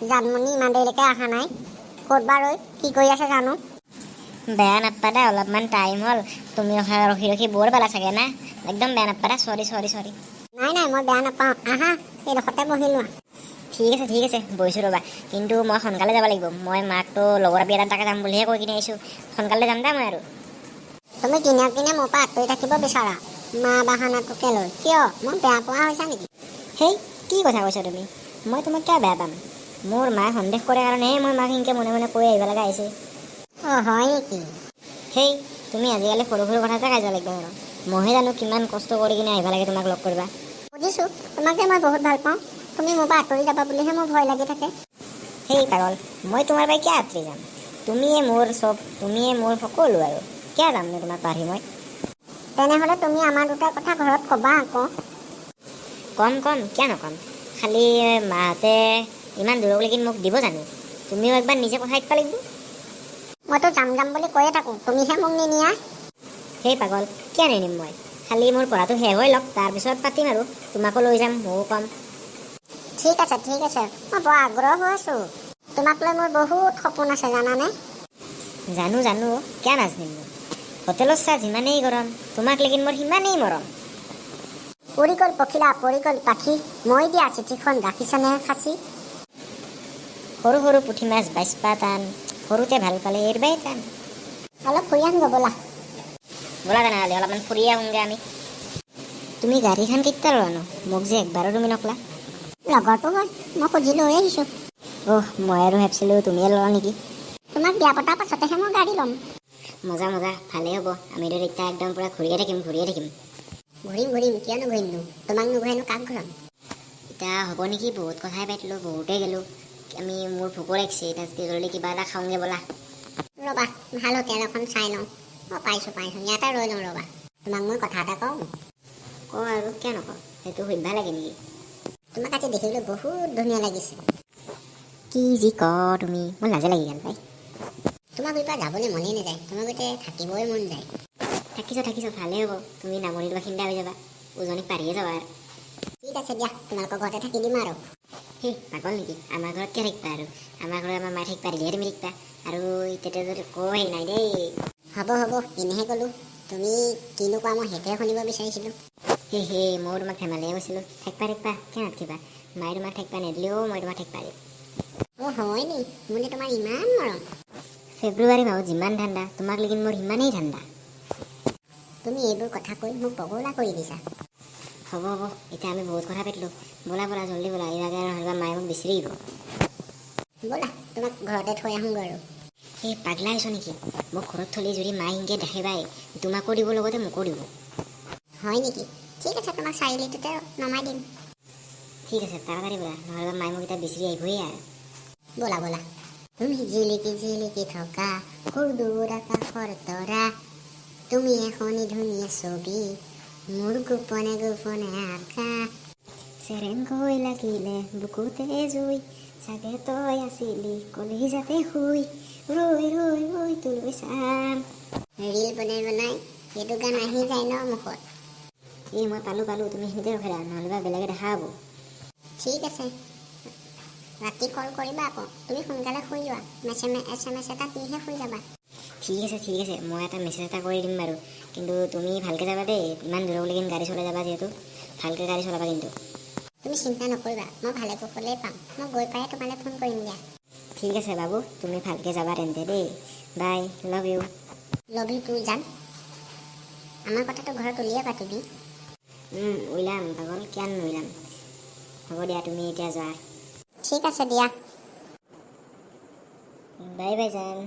জানমণি ইমান দেৰিলৈকে অহা নাই, ক'ত বা ৰৈ কি কৰি আছে জানো। বেয়া নাপাদা, অলপমান টাইম হ'ল, তুমি ৰখি ৰখি বৰ পালা চাগে না। একদম বেয়া নাপাদা, চৰি চৰি চৰি। নাই নাই, মই বেয়া নাপাওঁ, আহা এইডোখৰতে বহি লোৱা। ঠিক আছে বহিছোঁ ৰ'বা, কিন্তু মই সোনকালে যাব লাগিব। মই মাকতো লগৰ আপি এটাত তাকে যাম বুলিহে কৈ কিনে আহিছোঁ। সোনকালে যাম দে মই আৰু। তুমি কিনে কিনে মোৰ পৰা আঁতৰি থাকিব বিচাৰা, মা বাহানাটোকে লৈ। কিয়, মই বেয়া পোৱা হৈছা নেকি? হেই, কি কথা কৈছা তুমি? মই তোমাক কিয় বেয়া পাম? মোৰ মায়ে সন্দেহ কৰে কাৰণেহে মই মাক সেনেকৈ মনে মনে কৈ আহিব লগা আহিছে। অঁ হয় নেকি? হেই, তুমি আজিকালি সৰু সৰু কথাতে কাজিয়া লাগিব আৰু। মইহে জানো কিমান কষ্ট কৰি কিনে আহিব লাগে তোমাক লগ কৰিবা। বুজিছোঁ, তোমাক যে মই বহুত ভাল পাওঁ, তুমি মোৰ পৰা আঁতৰি যাবা বুলিহে মোৰ ভয় লাগি থাকে। হেই পাগল, মই তোমাৰ পৰা কিয় আঁতৰি যাম? তুমিয়ে মোৰ চব, তুমিয়ে মোৰ সকলো আৰু। কিয় যাম নো তোমাক পাহৰি মই? তেনেহ'লে তুমি আমাৰ দুটাৰ কথা ঘৰত ক'বা আকৌ। কম কিয় নক'ম? খালি মাহঁতে ইমান দূৰলৈকে মোক দিব জানো? তুমিও একবাৰ নিজে কথা পাতিব লাগিব। মইতো যাম যাম বুলি কৈয়ে থাকোঁ, তুমিহে মোক নিনিয়া। সেই পাগল, কিয় নিনিম মই? খালি মোৰ পঢ়াটো শেষ হৈ লওক, তাৰপিছত পাতিম আৰু। তোমাকো লৈ যাম, ময়ো ক'ম। ঠিক আছে, মই বৰ আগ্ৰহ হৈ আছোঁ। তোমাক লৈ মোৰ বহুত সপোন আছে জানানে। জানো, কিয় নাজনিম মই? হোটেলত চাহ যিমানেই গৰম, তোমাক লেকিন মোৰ সিমানেই মৰম। পৰি গ'ল পখিলা, পৰি গ'ল পাখি, মই দিয়া চিঠিখন ৰাখিছানে সাঁচি। সৰু সৰু পুঠি মাছ বাইছপা টান, সৰুতে ভাল পালে এৰিবাই টান। অলপ ফুৰি আহোঁগৈ ব'লা। ব'লা তেনেহ'লে অলপমান ফুৰি আহোঁগৈ আমি। তুমি গাড়ীখন কেতিয়া ল'লানো? মোক যে একবাৰো তুমি নকলা। লগৰটো হয়, মই খুজি লৈ আহিছোঁ। মই আৰু ভাবিছিলোঁ তুমিয়ে ল'লা নেকি। তোমাক বিয়া পতাৰ পাছতেহে মই গাড়ী ল'ম। মজা, ভালেই হ'ব। আমিতো তেতিয়া একদম পূৰা ঘূৰিয়ে থাকিম। ঘূৰিম, কিয় নুঘূৰিমনো? তোমাক নুঘূৰাইনো কাক ঘূৰাম? এতিয়া হ'ব নেকি, বহুত কথাই পাতিলোঁ, বহুতে গ'লোঁ। আমি মোৰ ভোকো লাগিছে, এতিয়া জলদি কিবা এটা খাওঁগৈ ব'লা। ৰ'বা, ভাল হোটেল এখন চাই লওঁ। পাইছোঁ, ইয়াতে ৰৈ লওঁ ৰ'বা। তোমাক মই কথা এটা কওঁ। আৰু কিয় নকওঁ? সেইটো সুধিব লাগে নেকি? তোমাক আজি দেখিবলৈ বহুত ধুনীয়া লাগিছে। কি যি কওঁ তুমি, মোৰ লাজে লাগি গ'ল পাই। তোমাৰ বিপা যাবলৈ মনেই নাযায়, তোমাৰ গোটেই থাকিবই মন যায়। থাকিছ, ভালেই হ'ব। তুমি নামনিত বাসিন্দা হৈ যাবা, উজনিত পাৰিয়ে যাবা আৰু। ঠিক আছে দিয়া, তোমালোকৰ ঘৰতে থাকি দিম আৰু। সেই পাগল নেকি? আমাৰ ঘৰত কিয় থাকিবা আৰু? আমাৰ ঘৰত আমাৰ মায়ে থাকিবা দিলেহে তুমি থাকিবা। আৰু তেতিয়া যদি কয় নাই দেই। হ'ব, এনেহে ক'লোঁ। তুমি কিনো কোৱা মই সেইটোৱে শুনিব বিচাৰিছিলোঁ। মই তোমাক ধেমালিহে কৈছিলোঁ। থাকিবা, কিয় নাথাকিবা? মায়ে তোমাক থাকিবা নিদিলেও মই তোমাক থাকিবা দিম। হয় নি? মোলৈ তোমাৰ ইমান মৰম। ফেব্ৰুৱাৰী মাহত যিমান ঠাণ্ডা, তোমাক লেকিন মোৰ সিমানেই ঠাণ্ডা। তুমি এইবোৰ কথা কৈ মোক পগলা কৰি দিছা। হ'ব, এতিয়া আমি বহুত কথা পাতিলোঁ। ব'লা জল্দি ব'লা, ইয়াকে নহ'লে মায়ে মোক বিচাৰি আহিব। ব'লা, তোমাক ঘৰতে থৈ আহোঁগৈ আৰু। এই পাগলা আহিছ নেকি? মোক ঘৰত থ'লে যদি মায়ে সেনেকৈ দেখে পায়, তোমাকো দিব লগতে মোকো দিব। হয় নেকি? ঠিক আছে, তোমাক চাৰিআলিটোতে নমাই দিম। ঠিক আছে, তাড়াতাড়ি ব'লা, নহ'লে মায়ে মোক এতিয়া বিচাৰি আহিবই আৰু। ব'লা। তুমি জিলিকি থকা সুদূৰ আকাশৰ তৰা, তুমি এখনি ধুনীয়া ছবি, মোৰ গোপনে আঁকা। চেৰেংকৈ লাগিলে বুকুতে জুই, চাগে তই আছিলি কলিজাতে শুই, ৰৈ তোলৈ চাম। ৰীল বনাই সেইটো গান আহি যায় ন মুখত। মই পালোঁ, তুমি সেইতে ৰখিলা, নহ'লে বেলেগে দেখা হ'ব। ঠিক আছে, ৰাতি কল কৰিবা আকৌ। তুমি সোনকালে শুই যোৱা, SMS এটা দিহে শুই যাবা। ঠিক আছে, মই এটা মেছেজ এটা কৰি দিম বাৰু। কিন্তু তুমি ভালকৈ যাবা দেই, ইমান দূৰলৈকে গাড়ী চলাই যাবা যিহেতু, ভালকৈ গাড়ী চলাবা কিন্তু। তুমি চিন্তা নকৰিবা, মই ভালে কুশলেই পাম। মই গৈ পাই তোমালৈ ফোন কৰিম দিয়া। ঠিক আছে বাবু, তুমি ভালকৈ যাবা তেন্তে দেই। Bye, love you. Love you too জান। আমাৰ কথাটো ঘৰত উলিয়াই পাতিবি। উলিয়াম পাগল, কিয় নুলিয়াম। হ'ব দিয়া, তুমি এতিয়া যোৱা। ঠিক আছে দিয়া। বাই জান।